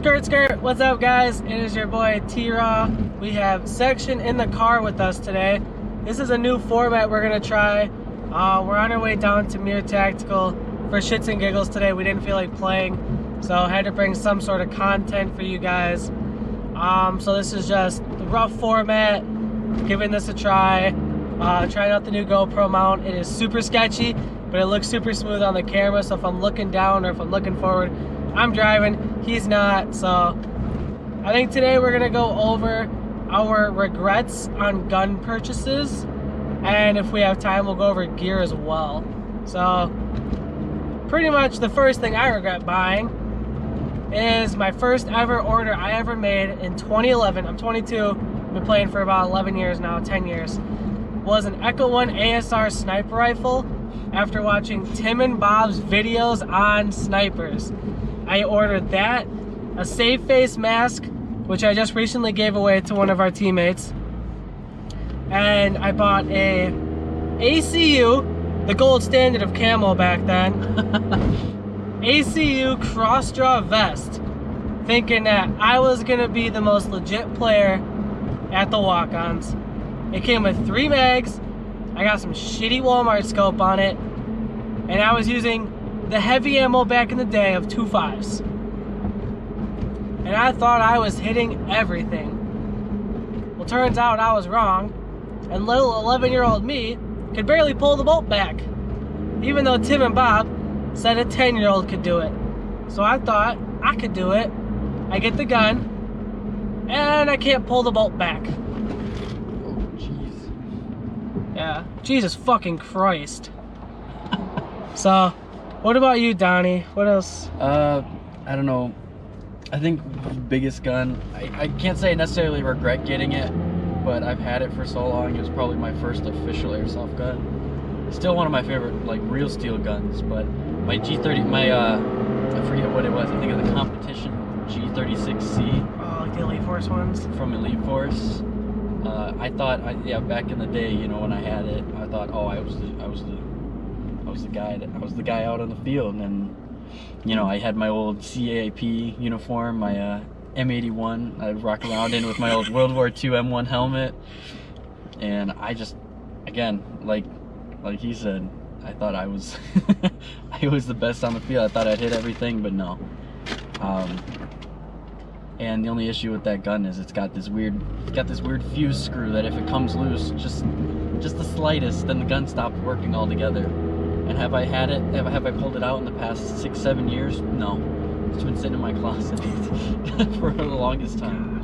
Skirt, what's up guys? It is your boy T-Raw. We have Section in the car with us today. This is a new format we're gonna try. We're on our way down to Mere Tactical for shits and giggles today. We didn't feel like playing, so I had to bring some sort of content for you guys. So this is just the rough format, giving this a try. Trying out the new GoPro mount. It is super sketchy, but it looks super smooth on the camera, so if I'm looking down or if I'm looking forward, I'm driving, he's not. So I think today we're gonna go over our regrets on gun purchases, and if we have time we'll go over gear as well. So pretty much the first thing I regret buying is my first ever order I ever made in 2011. I'm 22, been playing for about 11 years now, 10 years. Was an Echo 1 ASR sniper rifle after watching Tim and Bob's videos on snipers. I ordered that, a safe face mask, which I just recently gave away to one of our teammates, and I bought a ACU, the gold standard of camo back then, ACU cross draw vest, thinking that I was gonna be the most legit player at the walk-ons. It came with 3 mags, I got some shitty Walmart scope on it, and I was using the heavy ammo back in the day of 2.5s. And I thought I was hitting everything. Well, turns out I was wrong, and little 11-year-old me could barely pull the bolt back, even though Tim and Bob said a 10-year-old could do it. So I thought I could do it. I get the gun, and I can't pull the bolt back. Yeah, Jesus fucking Christ. So, what about you, Donnie? What else? I don't know. I think the biggest gun, I can't say I necessarily regret getting it, but I've had it for so long. It was probably my first official airsoft gun. Still one of my favorite, like, real steel guns, but my G30, I forget what it was. I think it was the competition G36C. Oh, like the Elite Force ones? From Elite Force. I thought, back in the day, you know, when I had it, I thought, oh, I was the guy out on the field, and you know, I had my old CAP uniform, my M81. I'd rock around in with my old World War II M1 helmet, and I just, again, like he said, I thought I was I was the best on the field. I thought I'd hit everything, but no. And the only issue with that gun is it's got this weird fuse screw that if it comes loose, just the slightest, then the gun stops working altogether. And have I had it? Have I pulled it out in the past 6-7 years? No. It's been sitting in my closet for the longest time.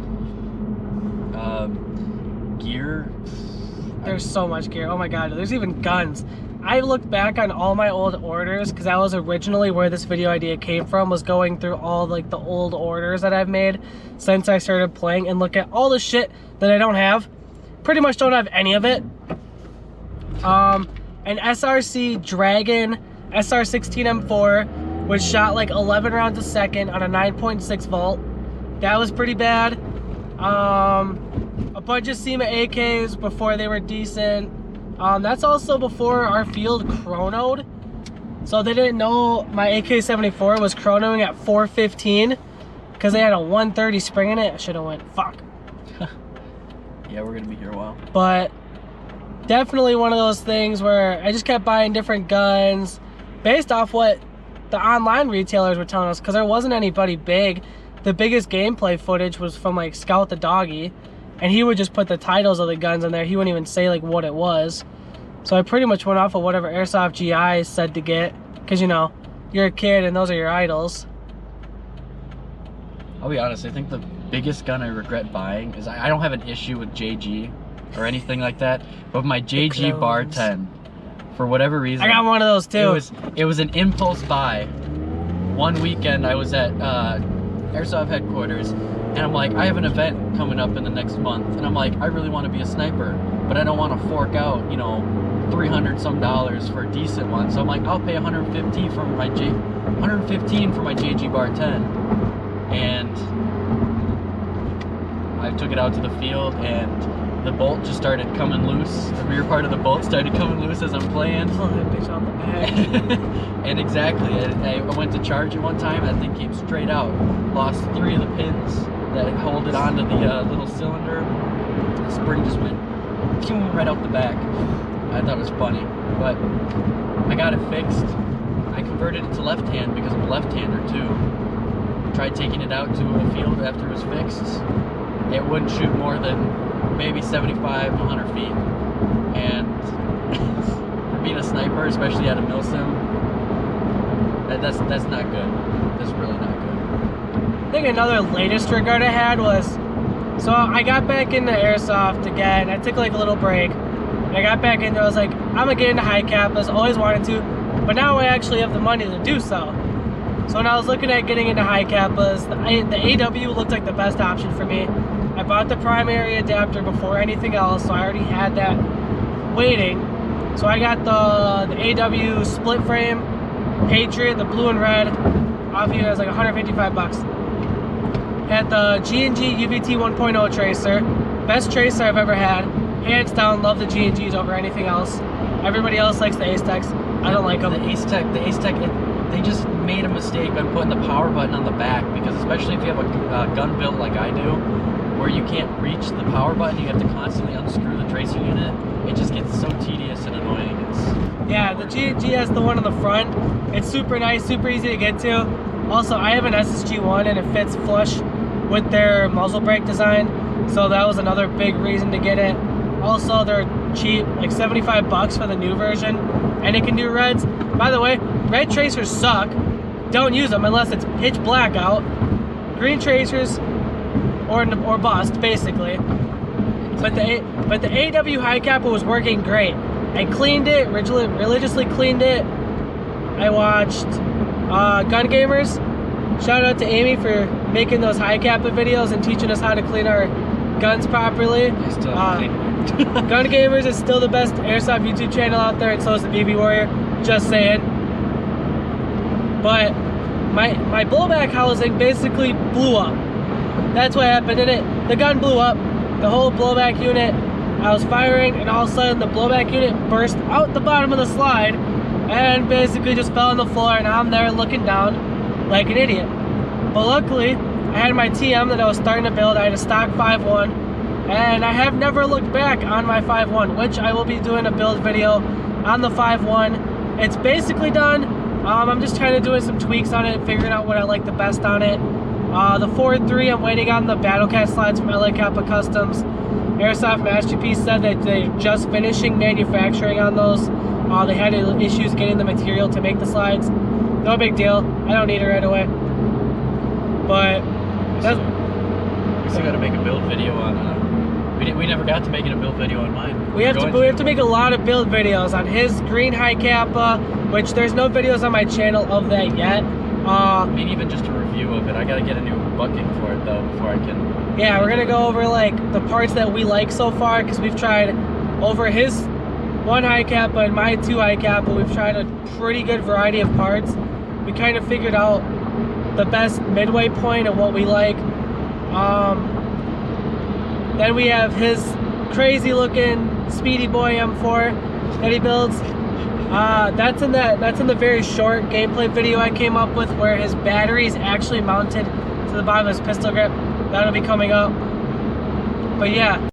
Gear. There's so much gear. Oh my god, there's even guns. I looked back on all my old orders, because that was originally where this video idea came from, was going through all like the old orders that I've made since I started playing, and look at all the shit that I don't have. Pretty much don't have any of it. An SRC Dragon SR16M4, which shot like 11 rounds a second on a 9.6 volt. That was pretty bad. A bunch of SEMA AKs before they were decent. That's also before our field chronoed. So they didn't know my AK-74 was chronoing at 4:15 because they had a 130 spring in it. I should have went, fuck. Yeah, we're gonna be here a while. But definitely one of those things where I just kept buying different guns based off what the online retailers were telling us, because there wasn't anybody big. The biggest gameplay footage was from like Scout the Doggy, and he would just put the titles of the guns in there. He wouldn't even say like what it was. So I pretty much went off of whatever Airsoft GI said to get, because you know, you're a kid and those are your idols. I'll be honest, I think the biggest gun I regret buying is, I don't have an issue with JG or anything like that, but my JG Bar 10, for whatever reason, I got one of those too. It was an impulse buy. One weekend I was at Airsoft headquarters, and I'm like, I have an event coming up in the next month, and I'm like, I really want to be a sniper, but I don't want to fork out, you know, $300 some for a decent one. So I'm like, I'll pay $115 for my JG Bar 10, and I took it out to the field, and the bolt just started coming loose. The rear part of the bolt started coming loose as I'm playing. Pull that bitch out the back. And exactly, I went to charge it one time, that thing came straight out. Lost 3 of the pins that hold it onto the little cylinder. The spring just went right out the back. I thought it was funny, but I got it fixed. I converted it to left hand because I'm a left-hander too. Tried taking it out to a field after it was fixed. It wouldn't shoot more than maybe 75 to 100 feet. And for being a sniper, especially at a milsim, that's not good. That's really not good. I think another latest regret I had was, so I got back into Airsoft again. I took like a little break. And I got back into it. I was like, I'm gonna get into high capas. Always wanted to, but now I actually have the money to do so. So when I was looking at getting into high capas, the AW looked like the best option for me. I bought the primary adapter before anything else, so I already had that waiting. So I got the AW split frame Patriot, the blue and red. Off you guys like 155 bucks. Had the G&G UVT 1.0 tracer, best tracer I've ever had. Hands down, love the G&Gs over anything else. Everybody else likes the Ace Techs. I don't like them. The Ace Tech, they just made a mistake by putting the power button on the back, because especially if you have a gun built like I do, where you can't reach the power button, you have to constantly unscrew the tracer unit. It just gets so tedious and annoying. Yeah, the G&G has the one on the front. It's super nice, super easy to get to. Also, I have an SSG-1 and it fits flush with their muzzle brake design, so that was another big reason to get it. Also, they're cheap, like 75 bucks for the new version, and it can do reds. By the way, red tracers suck. Don't use them unless it's pitch black out. Green tracers, or bust, basically. But the AW high kappa was working great. I cleaned it, religiously cleaned it. I watched Gun Gamers. Shout out to Amy for making those high kappa videos and teaching us how to clean our guns properly. I still haven't cleaned it. Gun Gamers is still the best Airsoft YouTube channel out there, and so is the BB Warrior. Just saying. But my blowback housing basically blew up. That's what happened in it. The gun blew up. The whole blowback unit. I was firing, and all of a sudden the blowback unit burst out the bottom of the slide and basically just fell on the floor, and I'm there looking down like an idiot. But luckily, I had my TM that I was starting to build. I had a stock 5.1, and I have never looked back on my 5.1, which I will be doing a build video on the 5.1. It's basically done. I'm just kind of doing some tweaks on it, figuring out what I like the best on it. The 4.3, I'm waiting on the Battlecat slides from LA Kappa Customs. Airsoft Masterpiece said that they're just finishing manufacturing on those. They had issues getting the material to make the slides. No big deal. I don't need it right away. But that's... We still got to make a build video on. We never got to making a build video on mine. We have to make a lot of build videos on his green high kappa, which there's no videos on my channel of that yet. I mean, even just a review of it. I got to get a new bucking for it though before I can. Yeah, we're gonna go over like the parts that we like so far, because we've tried over his 1 high kappa and my 2 high kappa. We've tried a pretty good variety of parts. We kind of figured out the best midway point of what we like. Then we have his crazy looking Speedy Boy M4 that he builds. That's in the very short gameplay video I came up with, where his battery is actually mounted to the bottom of his pistol grip. That'll be coming up. But yeah.